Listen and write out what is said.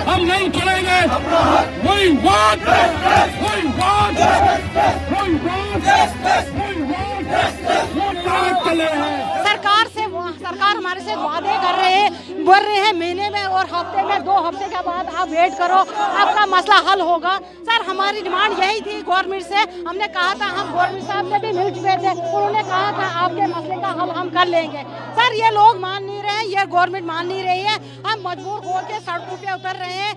हम नहीं छोड़ेंगे। We want justice. We want justice. We want justice. We want justice. वो कहाँ चले हैं? सरकार हमारे से वादे बोल रहे हैं महीने में और हफ्ते में 2 हफ्ते के बाद आप वेट करो, आपका मसला हल होगा। सर हमारी डिमांड यही थी गवर्नमेंट से, हमने कहा था, हम गवर्नमेंट साहब से भी मिल चुके थे, उन्होंने कहा था आपके मसले का हल हम कर लेंगे। सर ये लोग मान नहीं रहे हैं, ये गवर्नमेंट मान नहीं रही है, हम मजबूर होकर सड़कों पे उतर रहे हैं।